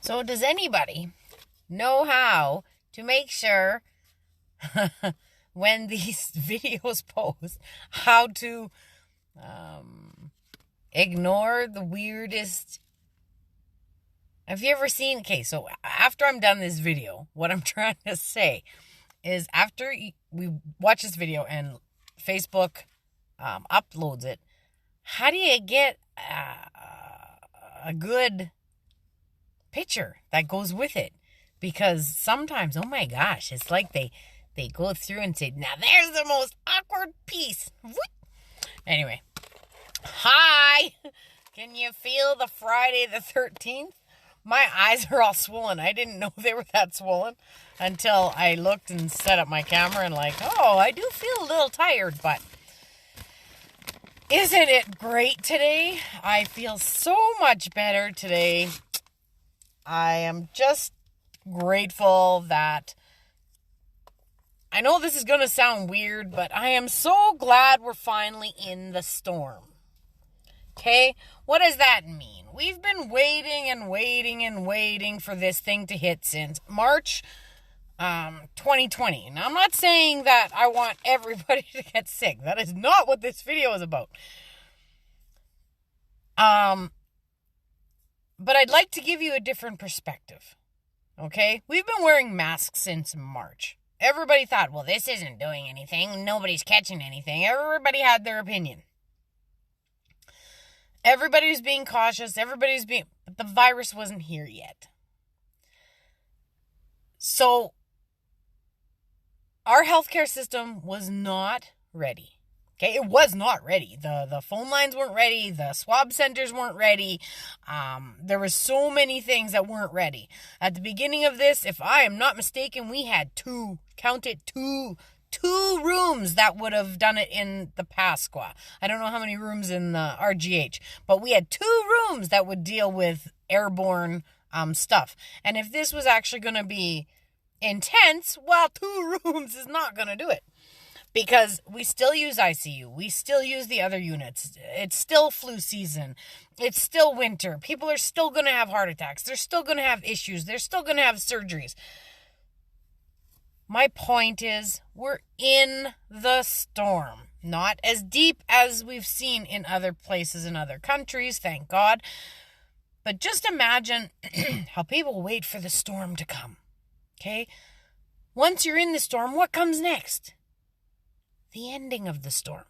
So does anybody know how to make sure when these videos post, how to ignore the weirdest? Have you ever seen, okay, so after I'm done this video, what I'm trying to say is after we watch this video and Facebook uploads it, how do you get a good picture that goes with it? Because sometimes, oh my gosh, it's like they go through and say, now there's the most awkward piece. Anyway, hi, can you feel the Friday the 13th? My eyes are all swollen. I didn't know they were that swollen until I looked and set up my camera and oh, I do feel a little tired, but isn't it great today? I feel so much better today. I am just grateful that, I know this is going to sound weird, but I am so glad we're finally in the storm. Okay? What does that mean? We've been waiting and waiting and waiting for this thing to hit since March 2020. Now, I'm not saying that I want everybody to get sick. That is not what this video is about. But I'd like to give you a different perspective. Okay? We've been wearing masks since March. Everybody thought, well, this isn't doing anything. Nobody's catching anything. Everybody had their opinion. Everybody was being cautious. But the virus wasn't here yet. So, our healthcare system was not ready. Okay, it was not ready. The phone lines weren't ready. The swab centers weren't ready. There were so many things that weren't ready. At the beginning of this, if I am not mistaken, we had two rooms that would have done it in the Pasqua. I don't know how many rooms in the RGH, but we had 2 rooms that would deal with airborne stuff. And if this was actually going to be intense, well, 2 rooms is not going to do it. Because we still use ICU. We still use the other units. It's still flu season. It's still winter. People are still going to have heart attacks. They're still going to have issues. They're still going to have surgeries. My point is, we're in the storm. Not as deep as we've seen in other places in other countries, thank God. But just imagine how people wait for the storm to come. Okay? Once you're in the storm, what comes next? The ending of the storm.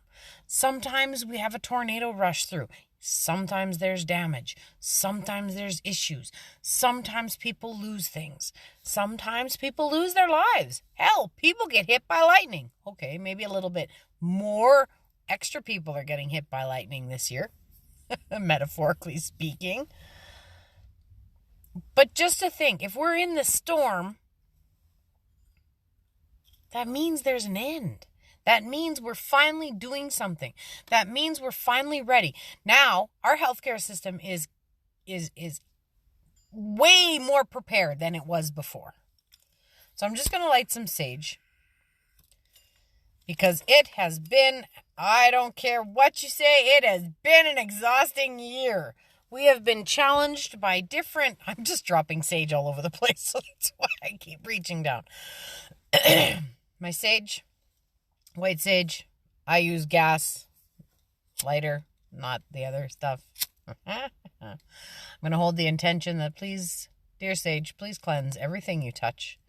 Sometimes we have a tornado rush through. Sometimes there's damage. Sometimes there's issues. Sometimes people lose things. Sometimes people lose their lives. Hell, people get hit by lightning. Okay, maybe a little bit more extra people are getting hit by lightning this year, metaphorically speaking. But just to think, if we're in the storm, that means there's an end. That means we're finally doing something. That means we're finally ready. Now, our healthcare system is way more prepared than it was before. So I'm just going to light some sage. Because it has been, I don't care what you say, it has been an exhausting year. We have been challenged by different, I'm just dropping sage all over the place, so that's why I keep reaching down. My sage. White sage, I use gas lighter, not the other stuff. I'm going to hold the intention that please, dear sage, please cleanse everything you touch.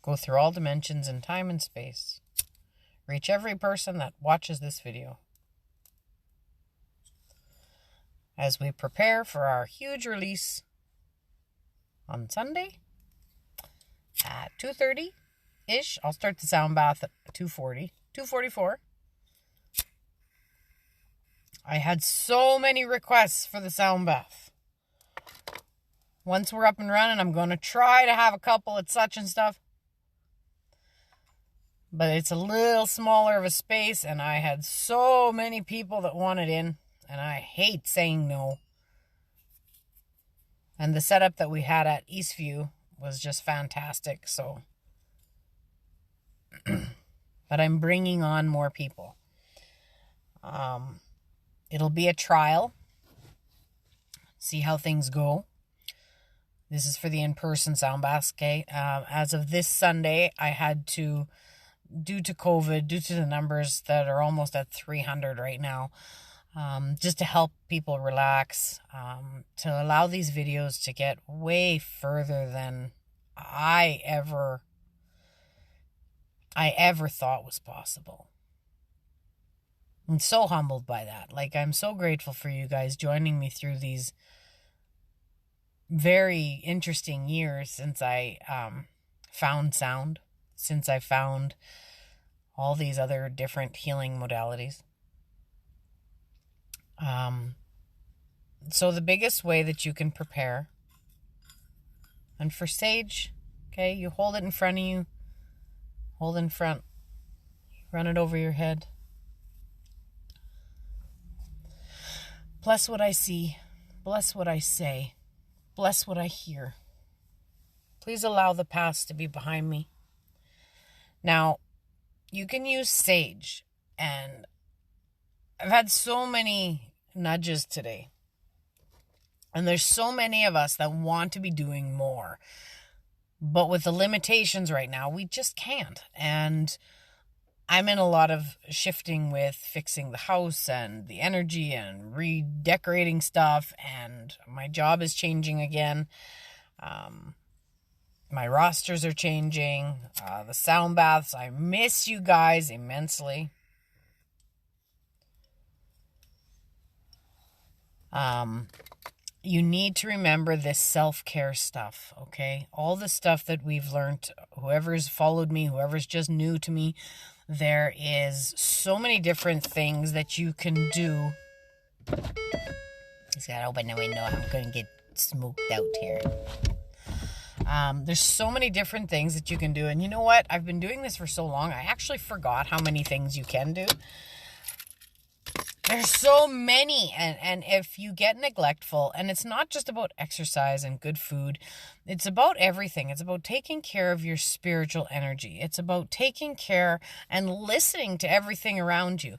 Go through all dimensions in time and space. Reach every person that watches this video. As we prepare for our huge release on Sunday, at 2:30-ish. I'll start the sound bath at 2:40. 2:44. I had so many requests for the sound bath. Once we're up and running, I'm going to try to have a couple at such and stuff. But it's a little smaller of a space, and I had so many people that wanted in, and I hate saying no. And the setup that we had at Eastview was just fantastic, so but I'm bringing on more people. It'll be a trial. see how things go. This is for the in-person sound baths, okay? As of this Sunday, I had to, due to COVID, due to the numbers that are almost at 300 right now, just to help people relax, to allow these videos to get way further than I ever thought was possible. I'm so humbled by that. Like, I'm so grateful for you guys joining me through these very interesting years since I found sound, since I found all these other different healing modalities. So the biggest way that you can prepare, and for sage, okay, you hold it in front of you, hold in front, run it over your head. Bless what I see, bless what I say, bless what I hear. Please allow the past to be behind me. Now, you can use sage, and I've had so many nudges today. And there's so many of us that want to be doing more. But with the limitations right now, we just can't. And I'm in a lot of shifting with fixing the house and the energy and redecorating stuff. And my job is changing again. My rosters are changing. The sound baths, I miss you guys immensely. You need to remember this self-care stuff, okay? All the stuff that we've learned, whoever's followed me, whoever's just new to me, there is so many different things that you can do. He's got to open the window. I'm going to get smoked out here. There's so many different things that you can do. And you know what? I've been doing this for so long, I actually forgot how many things you can do. There's so many, and if you get neglectful, and it's not just about exercise and good food, it's about everything. It's about taking care of your spiritual energy. It's about taking care and listening to everything around you.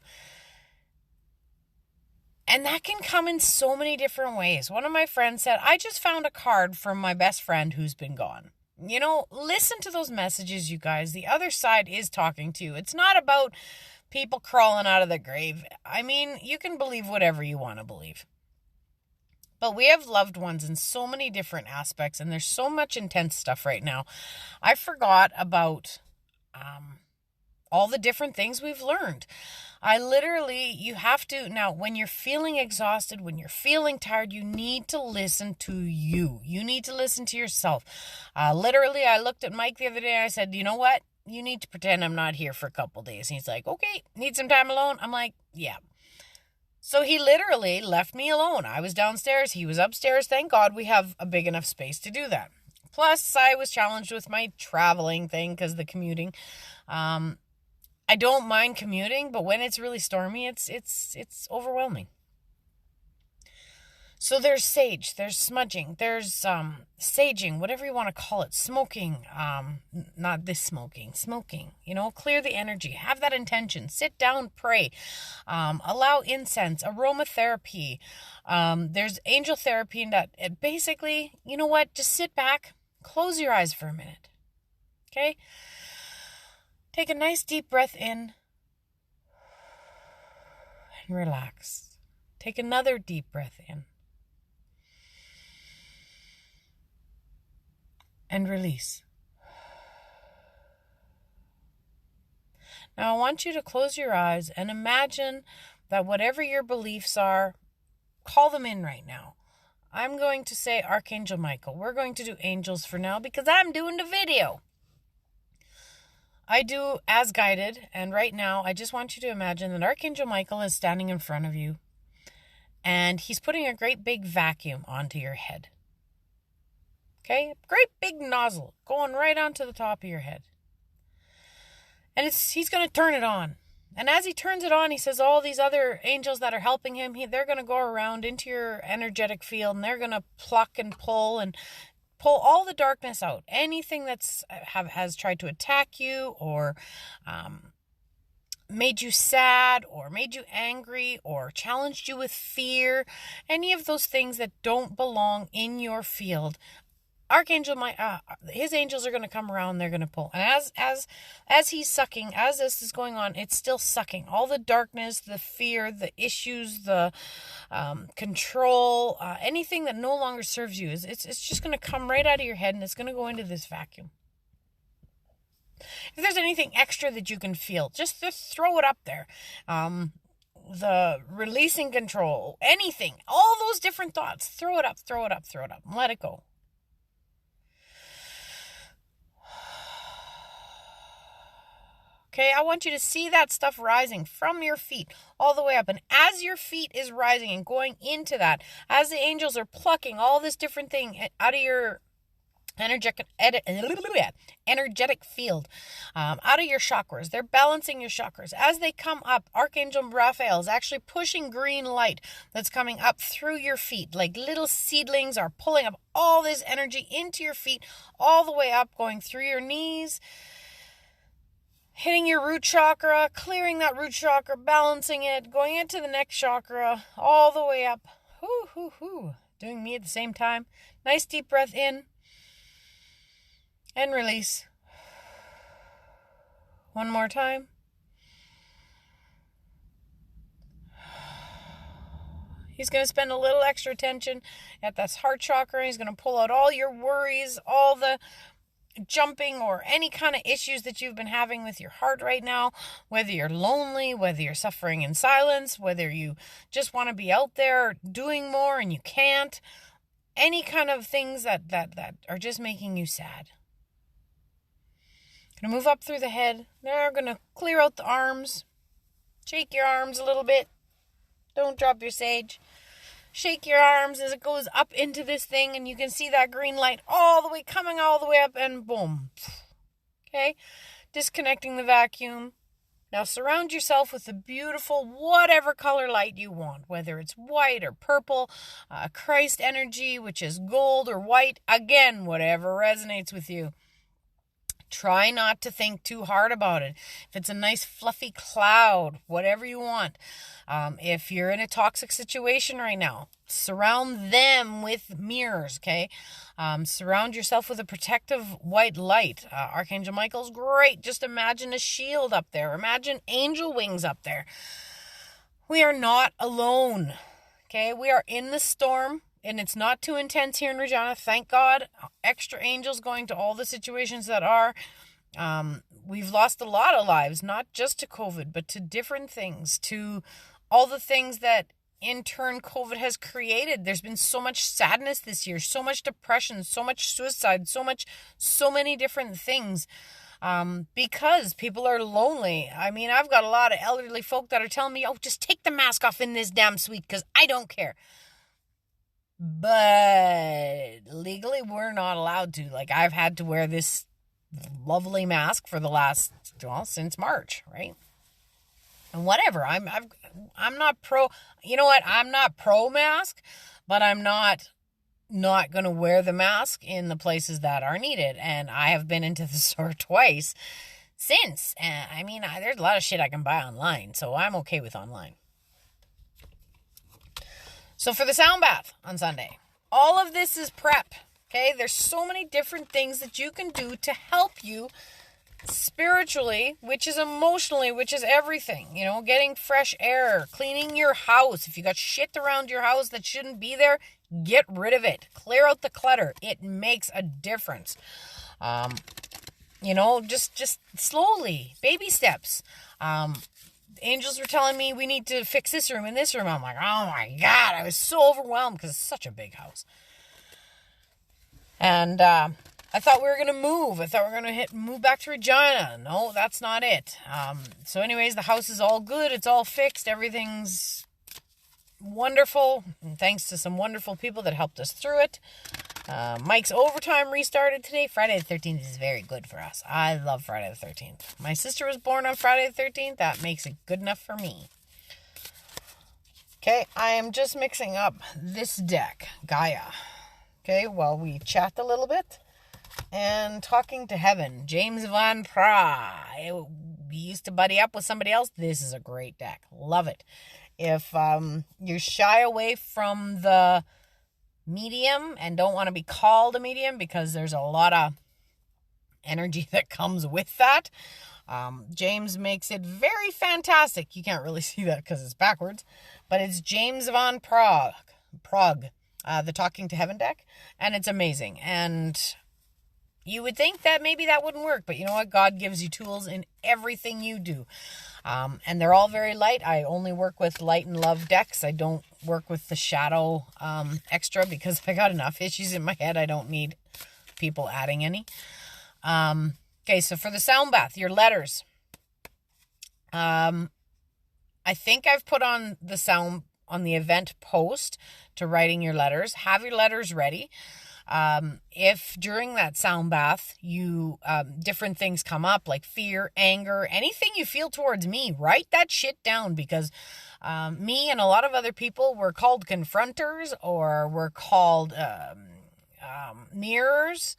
And that can come in so many different ways. One of my friends said, I just found a card from my best friend who's been gone. You know, listen to those messages, you guys. The other side is talking to you. It's not about people crawling out of the grave. I mean, you can believe whatever you want to believe. But we have loved ones in so many different aspects, and there's so much intense stuff right now. I forgot about all the different things we've learned. You have to, now, when you're feeling exhausted, when you're feeling tired, you need to listen to you. You need to listen to yourself. I looked at Mike the other day and I said, you know what? You need to pretend I'm not here for a couple days. And he's like, okay, need some time alone? I'm like, yeah. So he literally left me alone. I was downstairs. He was upstairs. Thank God we have a big enough space to do that. Plus, I was challenged with my traveling thing because of the commuting. I don't mind commuting, but when it's really stormy, it's overwhelming. So there's sage, there's smudging, there's saging, whatever you want to call it, smoking, smoking, clear the energy, have that intention, sit down, pray, allow incense, aromatherapy, there's angel therapy, and that. Basically, you know what, just sit back, close your eyes for a minute, okay? Take a nice deep breath in and relax. Take another deep breath in and release. Now I want you to close your eyes and imagine that whatever your beliefs are, call them in right now. I'm going to say Archangel Michael. We're going to do angels for now because I'm doing the video. I do as guided, and right now I just want you to imagine that Archangel Michael is standing in front of you, and he's putting a great big vacuum onto your head. Okay? Great big nozzle going right onto the top of your head. And he's going to turn it on. And as he turns it on, he says all these other angels that are helping him, they're going to go around into your energetic field, and they're going to pluck and pull all the darkness out. Anything that's has tried to attack you or made you sad or made you angry or challenged you with fear, any of those things that don't belong in your field, Archangel, his angels are going to come around. They're going to pull, and as he's sucking, as this is going on, it's still sucking all the darkness, the fear, the issues, the control, anything that no longer serves you. It's just going to come right out of your head, and it's going to go into this vacuum. If there's anything extra that you can feel, just throw it up there. The releasing control, anything, all those different thoughts, throw it up, and let it go. Okay, I want you to see that stuff rising from your feet all the way up. And as your feet is rising and going into that, as the angels are plucking all this different thing out of your energetic field, out of your chakras, they're balancing your chakras. As they come up, Archangel Raphael is actually pushing green light that's coming up through your feet. Like little seedlings are pulling up all this energy into your feet, all the way up, going through your knees, hitting your root chakra, clearing that root chakra, balancing it, going into the next chakra, all the way up. Doing me at the same time. Nice deep breath in and release. One more time. He's going to spend a little extra attention at this heart chakra. He's going to pull out all your worries, all the jumping or any kind of issues that you've been having with your heart right now, whether you're lonely, whether you're suffering in silence, whether you just want to be out there doing more and you can't, any kind of things that are just making you sad. Gonna move up through the head. Now we're gonna clear out the arms. Shake your arms a little bit. Don't drop your sage. Shake your arms as it goes up into this thing, and you can see that green light all the way, coming all the way up, and boom. Okay? Disconnecting the vacuum. Now surround yourself with the beautiful whatever color light you want, whether it's white or purple, Christ energy, which is gold or white. Again, whatever resonates with you. Try not to think too hard about it. If it's a nice fluffy cloud, whatever you want. If you're in a toxic situation right now, surround them with mirrors, okay? Surround yourself with a protective white light. Archangel Michael's great. Just imagine a shield up there. Imagine angel wings up there. We are not alone, okay? We are in the storm. And it's not too intense here in Regina. Thank God. Extra angels going to all the situations that are. We've lost a lot of lives, not just to COVID, but to different things, to all the things that in turn COVID has created. There's been so much sadness this year, so much depression, so much suicide, so many different things. Because people are lonely. I mean, I've got a lot of elderly folk that are telling me, oh, just take the mask off in this damn suite because I don't care. But legally, we're not allowed to. Like, I've had to wear this lovely mask for the last, since March, right? And whatever, I'm not pro. You know what? I'm not pro mask, but I'm not going to wear the mask in the places that are needed. And I have been into the store twice since. And I mean, there's a lot of shit I can buy online, so I'm okay with online. So for the sound bath on Sunday, all of this is prep, okay? There's so many different things that you can do to help you spiritually, which is emotionally, which is everything. You know, getting fresh air, cleaning your house. If you got shit around your house that shouldn't be there, get rid of it. Clear out the clutter. It makes a difference. You know, just slowly, baby steps. Angels were telling me we need to fix this room and this room. I'm like, oh my God, I was so overwhelmed because it's such a big house. And I thought we were going to move. I thought we were going to move back to Regina. No, that's not it. So anyways, the house is all good. It's all fixed. Everything's wonderful. And thanks to some wonderful people that helped us through it. Mike's overtime restarted today. Friday the 13th is very good for us. I love Friday the 13th. My sister was born on Friday the 13th. That makes it good enough for me. Okay, I am just mixing up this deck, Gaia. Okay, while we chat a little bit and talking to heaven. James Van Praagh. you used to buddy up with somebody else, this is a great deck. Love it. If you shy away from the medium and don't want to be called a medium because there's a lot of energy that comes with that, James makes it very fantastic. You can't really see that because it's backwards, but it's James Van Prague, the Talking to Heaven deck, and it's amazing. And you would think that maybe that wouldn't work, but you know what? God gives you tools in everything you do. And they're all very light. I only work with light and love decks. I don't work with the shadow extra because I got enough issues in my head. I don't need people adding any. Okay, so for the sound bath, your letters. I think I've put on the sound on the event post to writing your letters. Have your letters ready. If during that sound bath you different things come up like fear, anger, anything you feel towards me, write that shit down, because me and a lot of other people were called confronters, or we're called mirrors.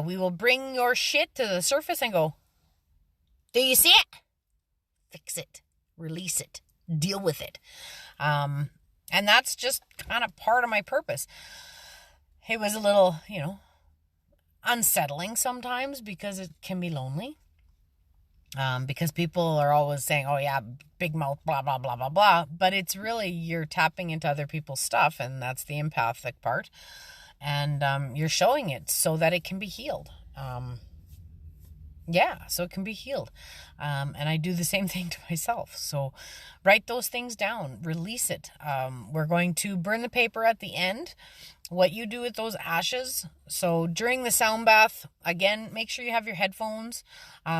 We will bring your shit to the surface and go, do you see it? Fix it, release it, deal with it. And that's just kind of part of my purpose. It was a little, unsettling sometimes because it can be lonely. Because people are always saying, oh yeah, big mouth, blah, blah, blah, blah, blah. But it's really, you're tapping into other people's stuff, and that's the empathic part. And you're showing it so that it can be healed. So it can be healed. And I do the same thing to myself. So write those things down, release it. We're going to burn the paper at the end. What you do with those ashes. So during the sound bath, again, make sure you have your headphones.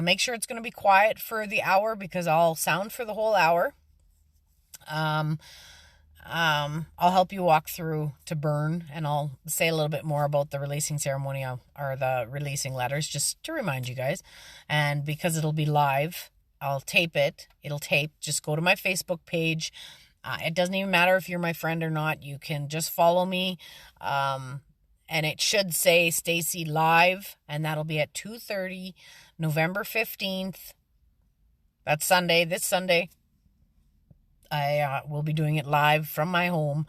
Make sure it's going to be quiet for the hour, because I'll sound for the whole hour. I'll help you walk through to burn, and I'll say a little bit more about the releasing ceremony or the releasing letters, just to remind you guys. And because it'll be live, I'll tape it. It'll tape. Just go to my Facebook page. It doesn't even matter if you're my friend or not. You can just follow me. And it should say Stacy Live, and that'll be at 2:30, November 15th. That's Sunday, this Sunday. I will be doing it live from my home.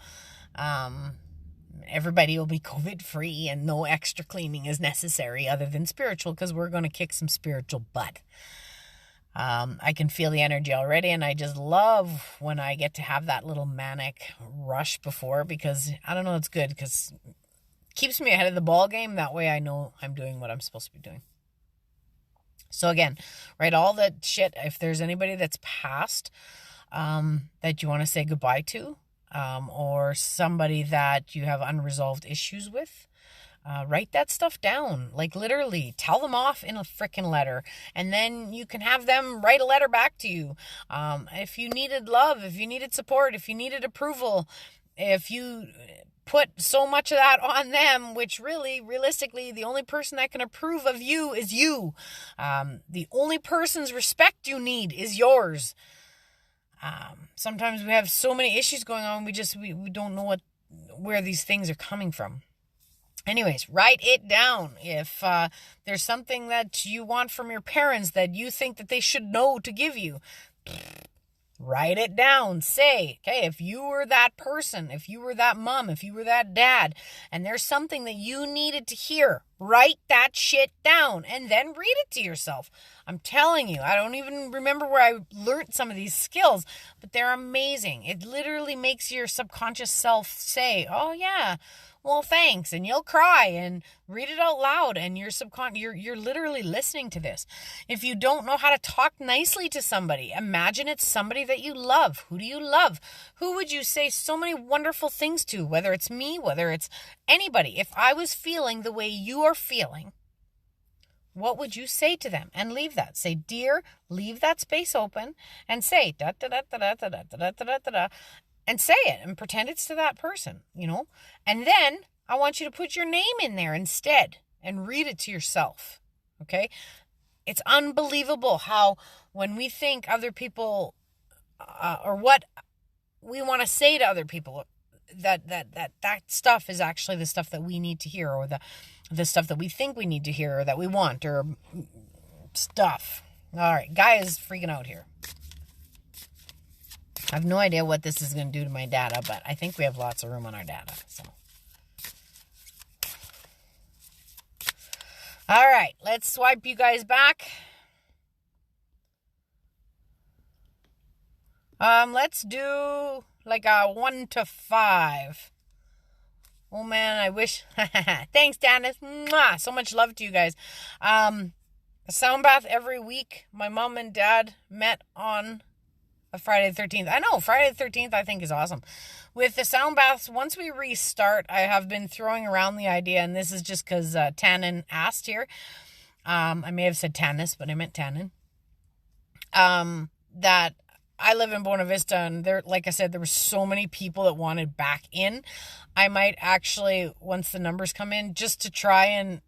Everybody will be COVID-free, and no extra cleaning is necessary other than spiritual, because we're going to kick some spiritual butt. I can feel the energy already, and I just love when I get to have that little manic rush before, because I don't know, it's good, because it keeps me ahead of the ball game. That way I know I'm doing what I'm supposed to be doing. So again, write all that shit. If there's anybody that's passed that you want to say goodbye to, or somebody that you have unresolved issues with, write that stuff down. Like, literally tell them off in a freaking letter, and then you can have them write a letter back to you. If you needed love, if you needed support, if you needed approval, if you put so much of that on them, which really, realistically, the only person that can approve of you is you. The only person's respect you need is yours. Sometimes we have so many issues going on, we don't know where these things are coming from. Anyways, write it down. If there's something that you want from your parents that you think that they should know to give you, write it down. Say, okay, if you were that person, if you were that mom, if you were that dad, and there's something that you needed to hear, write that shit down and then read it to yourself. I'm telling you, I don't even remember where I learned some of these skills, but they're amazing. It literally makes your subconscious self say, oh yeah, well, thanks. And you'll cry and read it out loud, and you're literally listening to this. If you don't know how to talk nicely to somebody, imagine it's somebody that you love. Who do you love? Who would you say so many wonderful things to? Whether it's me, whether it's anybody. If I was feeling the way you are feeling, what would you say to them? And leave that. Say, dear, leave that space open and say, da da da da da da da da da da da. And say it and pretend it's to that person, And then I want you to put your name in there instead and read it to yourself, okay? It's unbelievable how when we think other people or what we want to say to other people, that stuff is actually the stuff that we need to hear, or the stuff that we think we need to hear, or that we want, or stuff. All right, Guy is freaking out here. I have no idea what this is going to do to my data, but I think we have lots of room on our data. So, all right, let's swipe you guys back. Let's do like a 1 to 5. Oh man, I wish. Thanks, Dennis. Mwah! So much love to you guys. A sound bath every week. My mom and dad met on a Friday the 13th. I know, Friday the 13th I think is awesome. With the sound baths, once we restart, I have been throwing around the idea, and this is just because Tannen asked here. I may have said Tannis, but I meant Tannen. That I live in Buena Vista, and there, like I said, there were so many people that wanted back in. I might actually, once the numbers come in, just to try and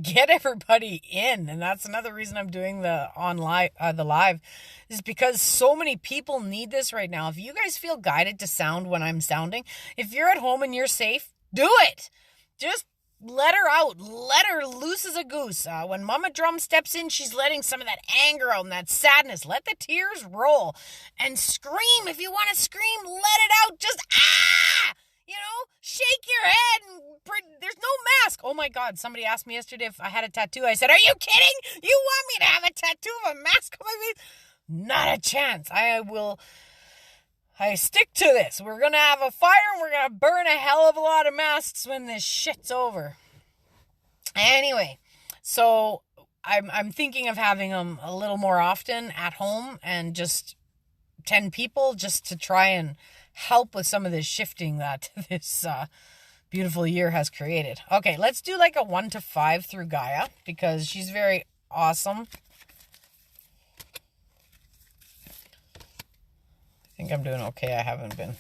get everybody in. And that's another reason I'm doing the live, is because so many people need this right now. If you guys feel guided to sound when I'm sounding, if you're at home and you're safe, do it. Just let her out. Let her loose as a goose. When Mama Drum steps in, she's letting some of that anger out and that sadness. Let the tears roll and scream. If you want to scream, let it out. Just, shake your head. And there's no mask. Oh my God. Somebody asked me yesterday if I had a tattoo. I said, are you kidding? You want me to have a tattoo of a mask on my face? Not a chance. I stick to this. We're going to have a fire and we're going to burn a hell of a lot of masks when this shit's over. Anyway, so I'm thinking of having them a little more often at home, and just 10 people, just to try and help with some of this shifting that this beautiful year has created. Okay, let's do like a 1 to 5 through Gaia, because she's very awesome. I think I'm doing okay. I haven't been.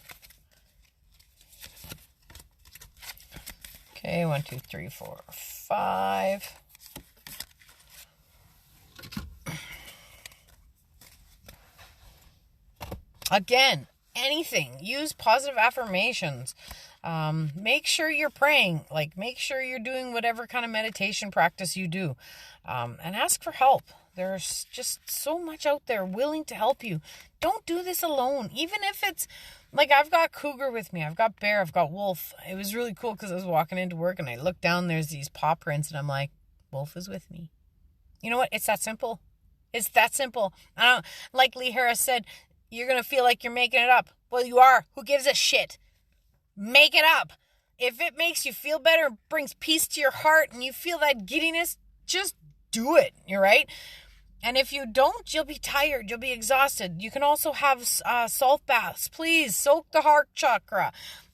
Okay, 1, 2, 3, 4, 5. Again, anything. Use positive affirmations. Make sure you're praying. Like, make sure you're doing whatever kind of meditation practice you do. And ask for help. There's just so much out there willing to help you. Don't do this alone. Even if it's, like, I've got Cougar with me. I've got Bear. I've got Wolf. It was really cool because I was walking into work and I looked down. There's these paw prints and I'm like, Wolf is with me. You know what? It's that simple. It's that simple. I don't, like Lee Harris said, you're going to feel like you're making it up. Well, you are. Who gives a shit? Make it up. If it makes you feel better, brings peace to your heart, and you feel that giddiness, just do it. You're right. And if you don't, you'll be tired. You'll be exhausted. You can also have salt baths. Please soak the heart chakra.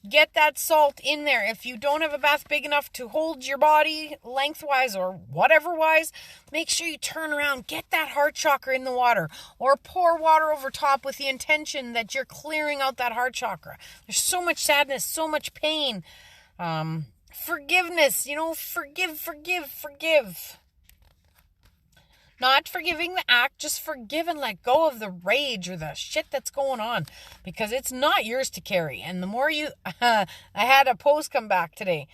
Get that salt in there. If you don't have a bath big enough to hold your body lengthwise or whatever wise, make sure you turn around. Get that heart chakra in the water, or pour water over top with the intention that you're clearing out that heart chakra. There's so much sadness, so much pain. Forgiveness, forgive. Not forgiving the act, just forgive and let go of the rage or the shit that's going on, because it's not yours to carry. And the more you, I had a post come back today.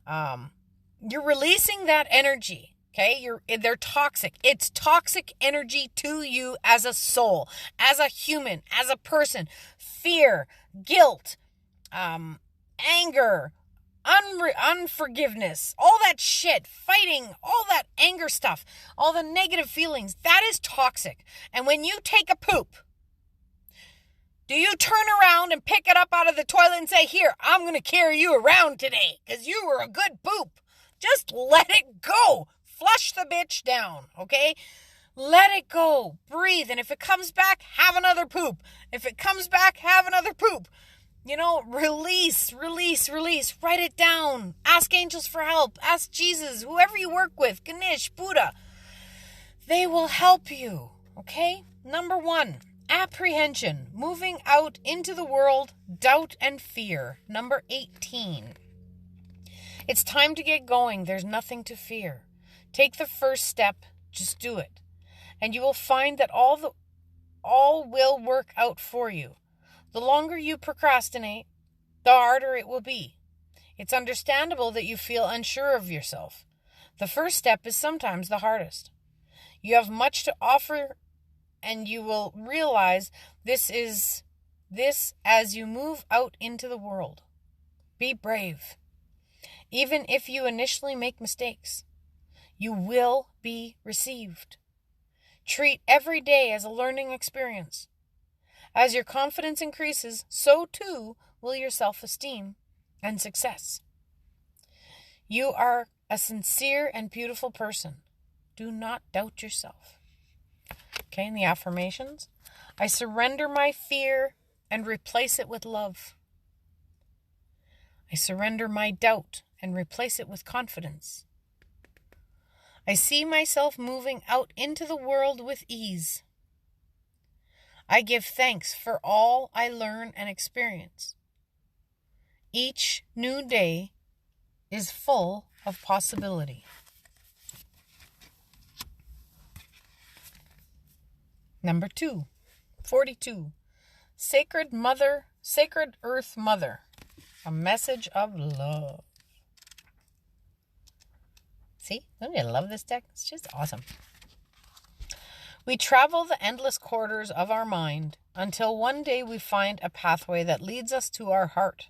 You're releasing that energy. Okay. They're toxic. It's toxic energy to you as a soul, as a human, as a person. Fear, guilt, anger, unforgiveness, all that shit, fighting, all that anger stuff, all the negative feelings, that is toxic. And when you take a poop, do you turn around and pick it up out of the toilet and say, here, I'm going to carry you around today because you were a good poop? Just let it go. Flush the bitch down, okay? Let it go. Breathe. And if it comes back, have another poop. If it comes back, have another poop. Release. Write it down. Ask angels for help. Ask Jesus, whoever you work with, Ganesh, Buddha. They will help you, okay? Number 1, apprehension. Moving out into the world, doubt and fear. Number 18. It's time to get going. There's nothing to fear. Take the first step. Just do it. And you will find that all will work out for you. The longer you procrastinate, the harder it will be. It's understandable that you feel unsure of yourself. The first step is sometimes the hardest. You have much to offer, and you will realize this as you move out into the world. Be brave. Even if you initially make mistakes, you will be received. Treat every day as a learning experience. As your confidence increases, so too will your self-esteem and success. You are a sincere and beautiful person. Do not doubt yourself. Okay, and the affirmations. I surrender my fear and replace it with love. I surrender my doubt and replace it with confidence. I see myself moving out into the world with ease. I give thanks for all I learn and experience. Each new day is full of possibility. Number 2, 42. Sacred Earth Mother, a message of love. See, don't you love this deck? It's just awesome. We travel the endless corridors of our mind until one day we find a pathway that leads us to our heart.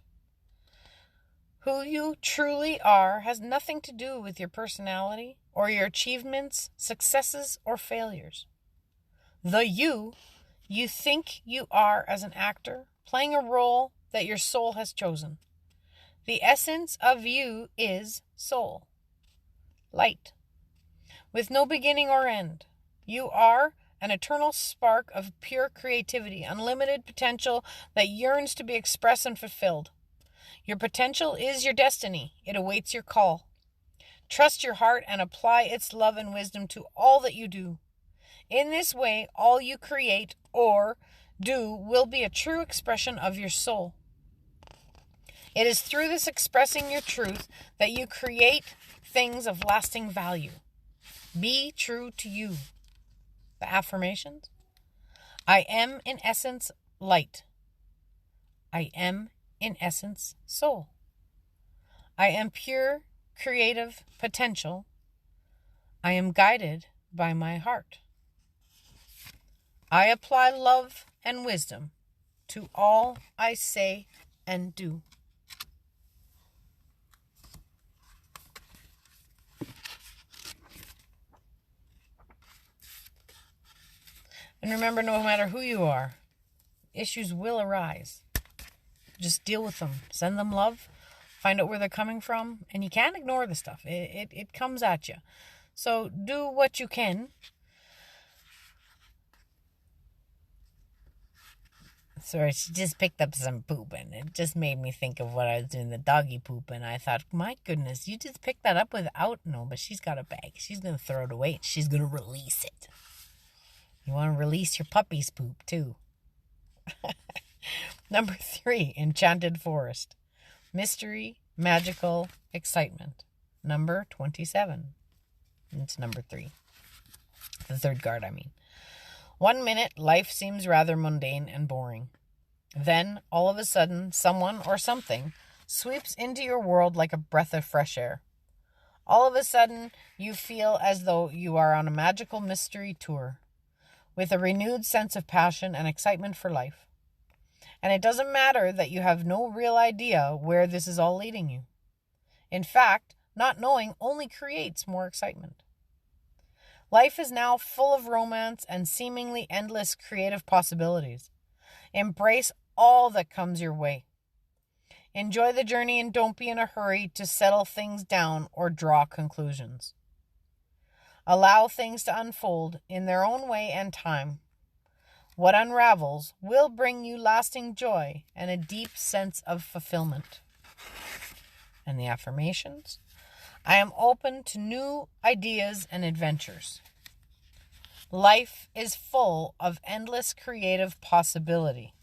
Who you truly are has nothing to do with your personality or your achievements, successes, or failures. The you think you are as an actor, playing a role that your soul has chosen. The essence of you is soul, light, with no beginning or end. You are an eternal spark of pure creativity, unlimited potential that yearns to be expressed and fulfilled. Your potential is your destiny. It awaits your call. Trust your heart and apply its love and wisdom to all that you do. In this way, all you create or do will be a true expression of your soul. It is through this expressing your truth that you create things of lasting value. Be true to you. The affirmations. I am in essence light. I am in essence soul. I am pure creative potential. I am guided by my heart. I apply love and wisdom to all I say and do. And remember, no matter who you are, issues will arise. Just deal with them. Send them love. Find out where they're coming from. And you can't ignore the stuff. It comes at you. So do what you can. Sorry, she just picked up some poop, and it just made me think of what I was doing, the doggy poop, and I thought, my goodness, you just picked that up without, no, but she's got a bag. She's going to throw it away, and she's going to release it. You want to release your puppy's poop, too. Number 3, Enchanted Forest. Mystery, magical, excitement. Number 27. It's number 3. The third card, I mean. 1 minute, life seems rather mundane and boring. Then, all of a sudden, someone or something sweeps into your world like a breath of fresh air. All of a sudden, you feel as though you are on a magical mystery tour, with a renewed sense of passion and excitement for life. And it doesn't matter that you have no real idea where this is all leading you. In fact, not knowing only creates more excitement. Life is now full of romance and seemingly endless creative possibilities. Embrace all that comes your way. Enjoy the journey and don't be in a hurry to settle things down or draw conclusions. Allow things to unfold in their own way and time. What unravels will bring you lasting joy and a deep sense of fulfillment. And the affirmations. I am open to new ideas and adventures. Life is full of endless creative possibility.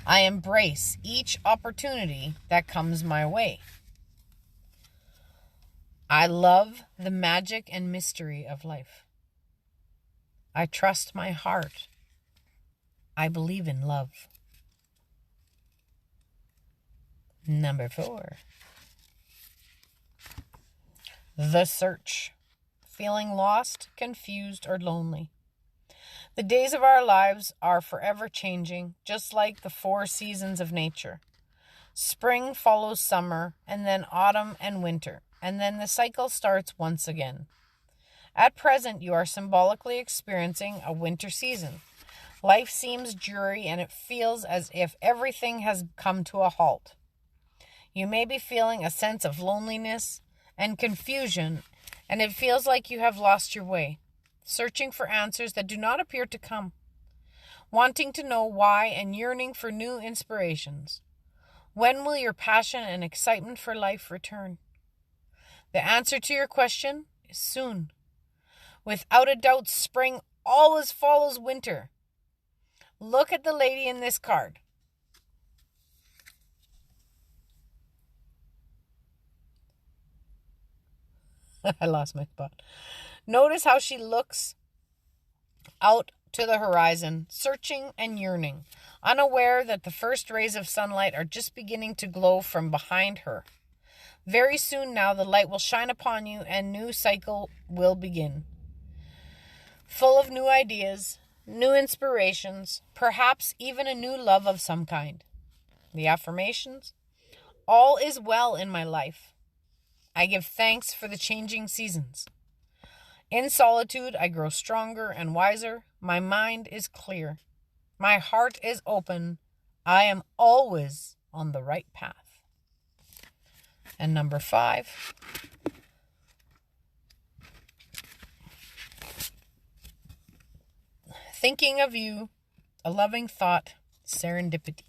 I embrace each opportunity that comes my way. I love the magic and mystery of life. I trust my heart. I believe in love. Number 4. The Search. feeling lost, confused, or lonely. The days of our lives are forever changing, just like the 4 seasons of nature. Spring follows summer, and then autumn and winter, and then the cycle starts once again. At present, you are symbolically experiencing a winter season. Life seems dreary, and it feels as if everything has come to a halt. You may be feeling a sense of loneliness and confusion, and it feels like you have lost your way, searching for answers that do not appear to come, wanting to know why and yearning for new inspirations. When will your passion and excitement for life return? The answer to your question is soon. Without a doubt, spring always follows winter. Look at the lady in this card. I lost my spot. Notice how she looks out to the horizon, searching and yearning, unaware that the first rays of sunlight are just beginning to glow from behind her. Very soon now the light will shine upon you and a new cycle will begin. Full of new ideas, new inspirations, perhaps even a new love of some kind. The affirmations: all is well in my life. I give thanks for the changing seasons. In solitude, I grow stronger and wiser. My mind is clear. My heart is open. I am always on the right path. And number 5. Thinking of you, a loving thought, serendipity.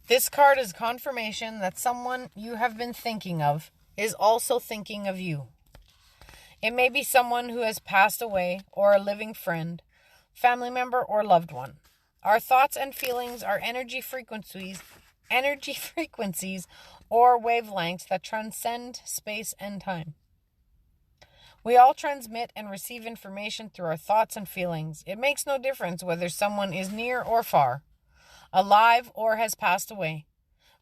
This card is confirmation that someone you have been thinking of is also thinking of you. It may be someone who has passed away, or a living friend, family member, or loved one. Our thoughts and feelings are energy frequencies or wavelengths that transcend space and time. We all transmit and receive information through our thoughts and feelings. It makes no difference whether someone is near or far, alive or has passed away.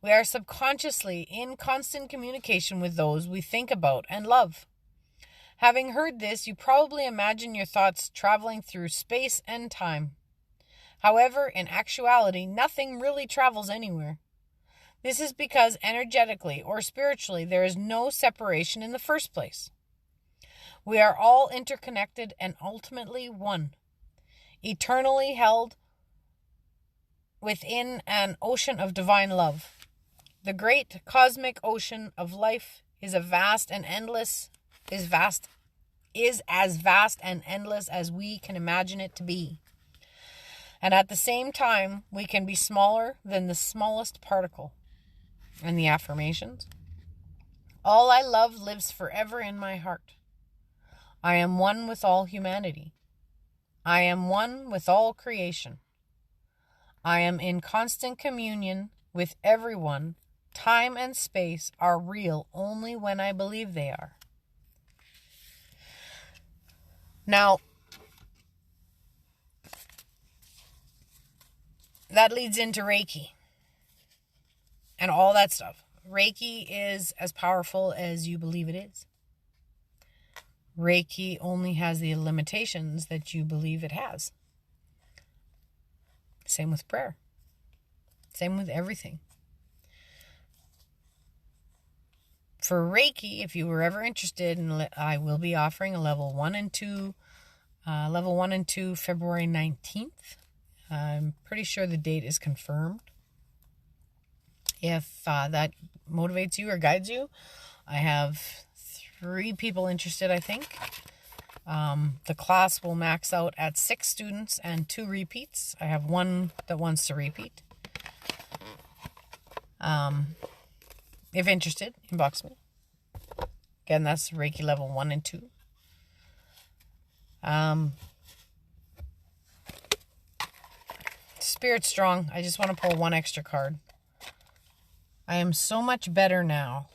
We are subconsciously in constant communication with those we think about and love. Having heard this, you probably imagine your thoughts traveling through space and time. However, in actuality, nothing really travels anywhere. This is because energetically or spiritually there is no separation in the first place. We are all interconnected and ultimately one, eternally held within an ocean of divine love. The great cosmic ocean of life is as vast and endless as we can imagine it to be. And at the same time, we can be smaller than the smallest particle. And the affirmations: all I love lives forever in my heart. I am one with all humanity. I am one with all creation. I am in constant communion with everyone. Time and space are real only when I believe they are. Now, that leads into Reiki and all that stuff. Reiki is as powerful as you believe it is. Reiki only has the limitations that you believe it has. Same with prayer. Same with everything. For Reiki, if you were ever interested, I will be offering a level 1 and 2, February 19th. I'm pretty sure the date is confirmed. If that motivates you or guides you, I have 3 people interested, I think. The class will max out at 6 students and 2 repeats. I have 1 that wants to repeat. If interested, inbox me. Again, that's Reiki level 1 and 2. Spirit strong. I just want to pull 1 extra card. I am so much better now.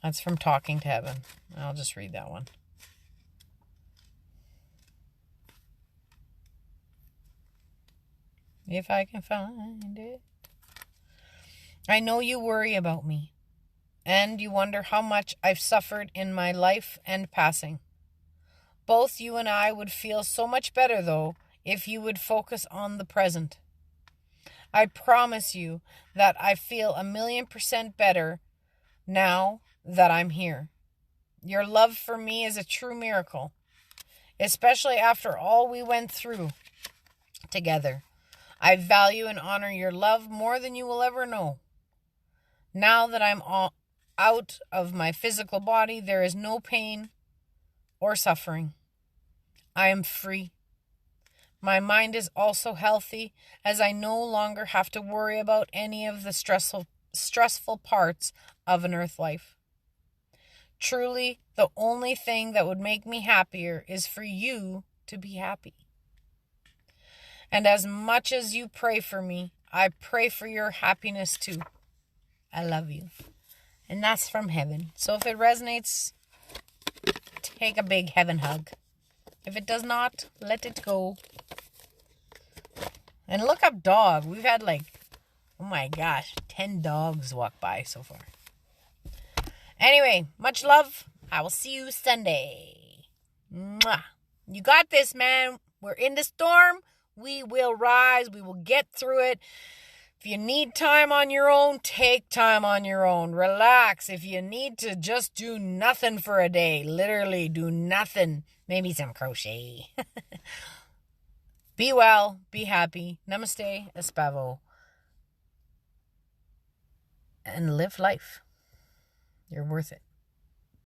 That's from Talking to Heaven. I'll just read that one. If I can find it. I know you worry about me. And you wonder how much I've suffered in my life and passing. Both you and I would feel so much better, though, if you would focus on the present. I promise you that I feel 1,000,000% better now that I'm here. Your love for me is a true miracle, especially after all we went through together. I value and honor your love more than you will ever know. Now that I'm out of my physical body, there is no pain or suffering. I am free. My mind is also healthy, as I no longer have to worry about any of the stressful parts of an earth life. Truly, the only thing that would make me happier is for you to be happy. And as much as you pray for me, I pray for your happiness too. I love you. And that's from heaven. So if it resonates, take a big heaven hug. If it does not, let it go. And look up dog. We've had oh my gosh, 10 dogs walk by so far. Anyway, much love. I will see you Sunday. Mwah. You got this, man. We're in the storm. We will rise. We will get through it. If you need time on your own, take time on your own. Relax. If you need to just do nothing for a day, literally do nothing. Maybe some crochet. Be well. Be happy. Namaste. Espavo. And live life. You're worth it.